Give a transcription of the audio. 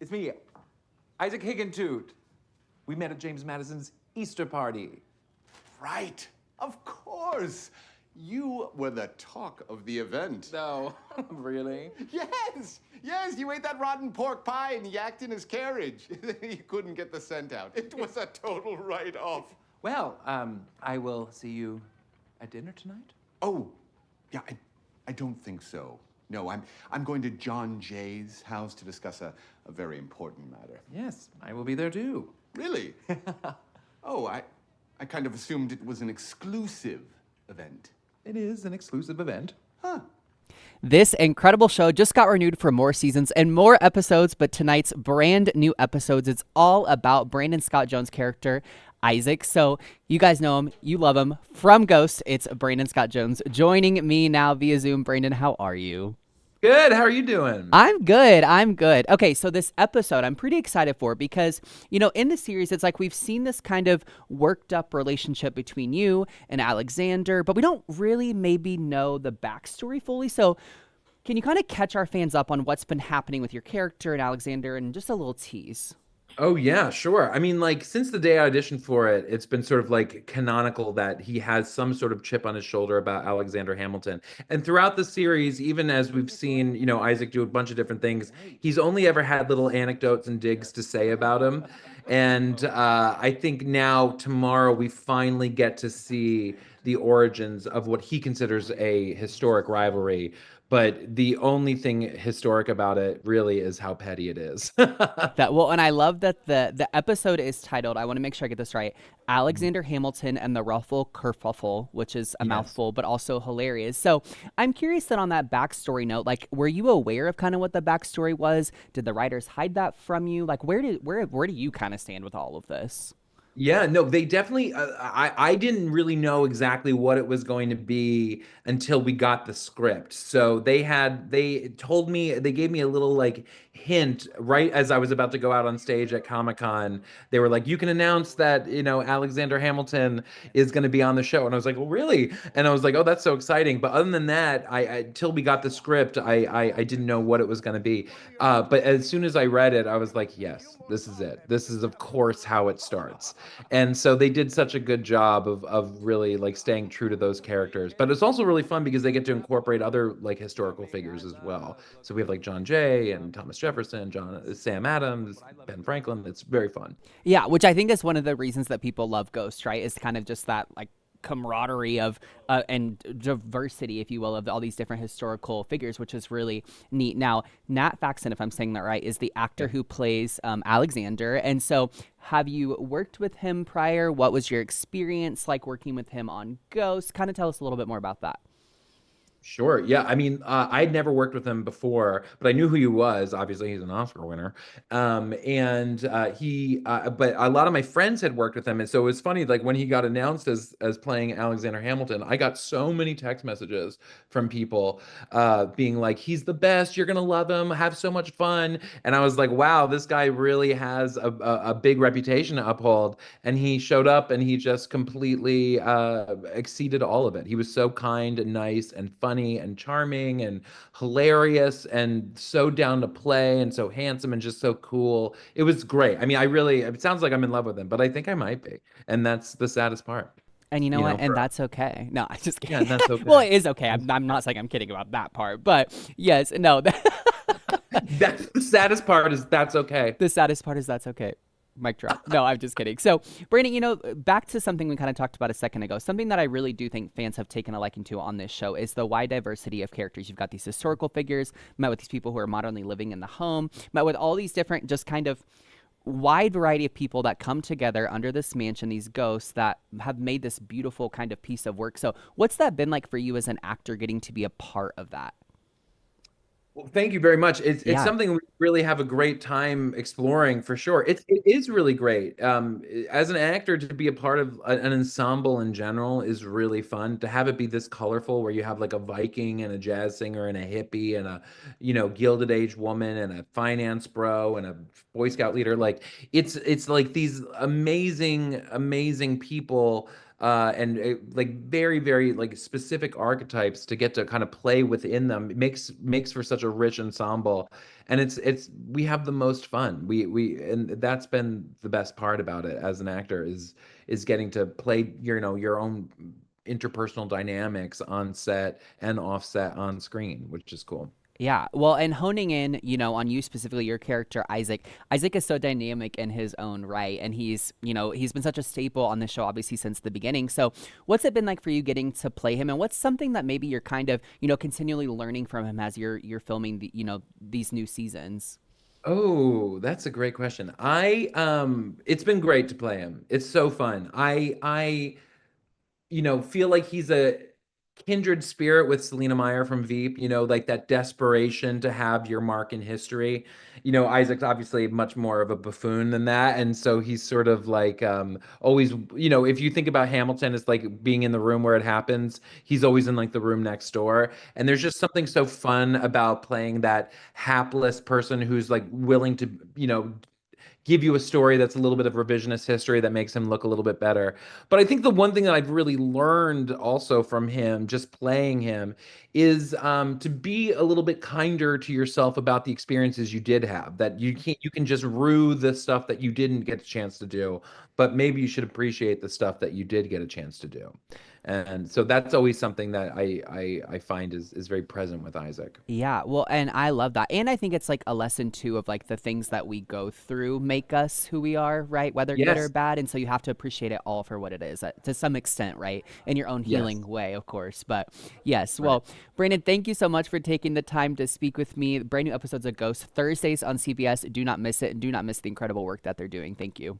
It's me, Isaac Higgintoot. We met at James Madison's Easter party. Right, of course. You were the talk of the event. No, really? Yes, you ate that rotten pork pie and yacked in his carriage. You couldn't get the scent out. It was a total write-off. Well, I will see you at dinner tonight. Oh, yeah, I don't think so. No, I'm going to John Jay's house to discuss a very important matter. Yes, I will be there too. Really? Oh, I kind of assumed it was an exclusive event. It is an exclusive event. Huh. This incredible show just got renewed for more seasons and more episodes, but tonight's brand new episodes, it's all about Brandon Scott Jones' character, Isaac. So you guys know him, you love him. From Ghost, it's Brandon Scott Jones joining me now via Zoom. Brandon, how are you? Good. How are you doing? I'm good. Okay, so this episode I'm pretty excited for because, in the series, it's like we've seen this kind of worked up relationship between you and Alexander, but we don't really maybe know the backstory fully. So can you kind of catch our fans up on what's been happening with your character and Alexander and just a little tease? Oh, yeah, sure. I mean, since the day I auditioned for it, it's been sort of canonical that he has some sort of chip on his shoulder about Alexander Hamilton. And throughout the series, even as we've seen, Isaac do a bunch of different things, he's only ever had little anecdotes and digs to say about him. And I think now, tomorrow, we finally get to see the origins of what he considers a historic rivalry. But the only thing historic about it really is how petty it is. And I love that the episode is titled, I want to make sure I get this right, Alexander Hamilton and the Ruffle Kerfuffle, which is a mouthful, but also hilarious. So I'm curious that on that backstory note, were you aware of kind of what the backstory was? Did the writers hide that from you? Where do you kind of stand with all of this? Yeah, no, they definitely, I didn't really know exactly what it was going to be until we got the script. So they gave me a little hint right as I was about to go out on stage at Comic-Con. They were like, you can announce that, Alexander Hamilton is going to be on the show. And I was like, well, really? And I was like, oh, that's so exciting. But other than that, till we got the script, I didn't know what it was going to be. But as soon as I read it, I was like, yes, this is it. This is, of course, how it starts. And so they did such a good job of really staying true to those characters. But it's also really fun because they get to incorporate other historical figures as well. So we have John Jay and Thomas Jefferson, Sam Adams, Ben Franklin. It's very fun. Yeah, which I think is one of the reasons that people love Ghost, right? Is kind of just that camaraderie of and diversity, if you will, of all these different historical figures, which is really neat. Now, Nat Faxon, if I'm saying that right, is the actor who plays Alexander. And so have you worked with him prior? What was your experience like working with him on Ghost? Kind of tell us a little bit more about that. Sure. Yeah. I mean, I'd never worked with him before, but I knew who he was. Obviously, he's an Oscar winner. But a lot of my friends had worked with him. And so it was funny, when he got announced as playing Alexander Hamilton, I got so many text messages from people being like, he's the best. You're going to love him. Have so much fun. And I was like, wow, this guy really has a big reputation to uphold. And he showed up and he just completely exceeded all of it. He was so kind and nice and funny and charming and hilarious and so down to play and so handsome and just so cool. It was great. I mean, it sounds like I'm in love with him, but I think I might be. And that's the saddest part. And you know what? And that's okay. No, I just kidding. Yeah, that's okay. Well, it is okay. I'm not saying I'm kidding about that part, but yes, no. That's the saddest part is that's okay. The saddest part is that's okay. Mic drop. No, I'm just kidding. So, Brandon, back to something we kind of talked about a second ago. Something that I really do think fans have taken a liking to on this show is the wide diversity of characters. You've got these historical figures, met with these people who are modernly living in the home, met with all these different just kind of wide variety of people that come together under this mansion, these ghosts that have made this beautiful kind of piece of work. So what's that been like for you as an actor getting to be a part of that? Well, thank you very much. It's something we really have a great time exploring for sure. It is really great. As an actor, to be a part of an ensemble in general is really fun. To have it be this colorful, where you have a Viking and a jazz singer and a hippie and a Gilded Age woman and a finance bro and a Boy Scout leader. It's like these amazing people and like very, very like specific archetypes to get to kind of play within them. It makes for such a rich ensemble, and it's we have the most fun. We and that's been the best part about it as an actor is getting to play your own interpersonal dynamics on set and offset on screen, which is cool. Yeah, well, and honing in, on you specifically, your character Isaac. Isaac is so dynamic in his own right, and he's been such a staple on the show, obviously since the beginning. So, what's it been like for you getting to play him, and what's something that maybe you're kind of, continually learning from him as you're filming these new seasons? Oh, that's a great question. It's been great to play him. It's so fun. I feel like he's a kindred spirit with Selena Meyer from Veep, like that desperation to have your mark in history. Isaac's obviously much more of a buffoon than that. And so he's sort of like always, if you think about Hamilton as like being in the room where it happens, he's always in like the room next door. And there's just something so fun about playing that hapless person who's like willing to, give you a story that's a little bit of revisionist history that makes him look a little bit better. But I think the one thing that I've really learned also from him, just playing him, is to be a little bit kinder to yourself about the experiences you did have. That you can just rue the stuff that you didn't get a chance to do, but maybe you should appreciate the stuff that you did get a chance to do. And so that's always something that I find is very present with Isaac. Yeah, well, and I love that. And I think it's like a lesson too of like the things that we go through make us who we are, right? Whether good or Yes, bad. And so you have to appreciate it all for what it is to some extent, right? In your own yes, healing way, of course. But yes, right. well, Brandon, thank you so much for taking the time to speak with me. Brand new episodes of Ghost Thursdays on CBS. Do not miss it, and do not miss the incredible work that they're doing. Thank you.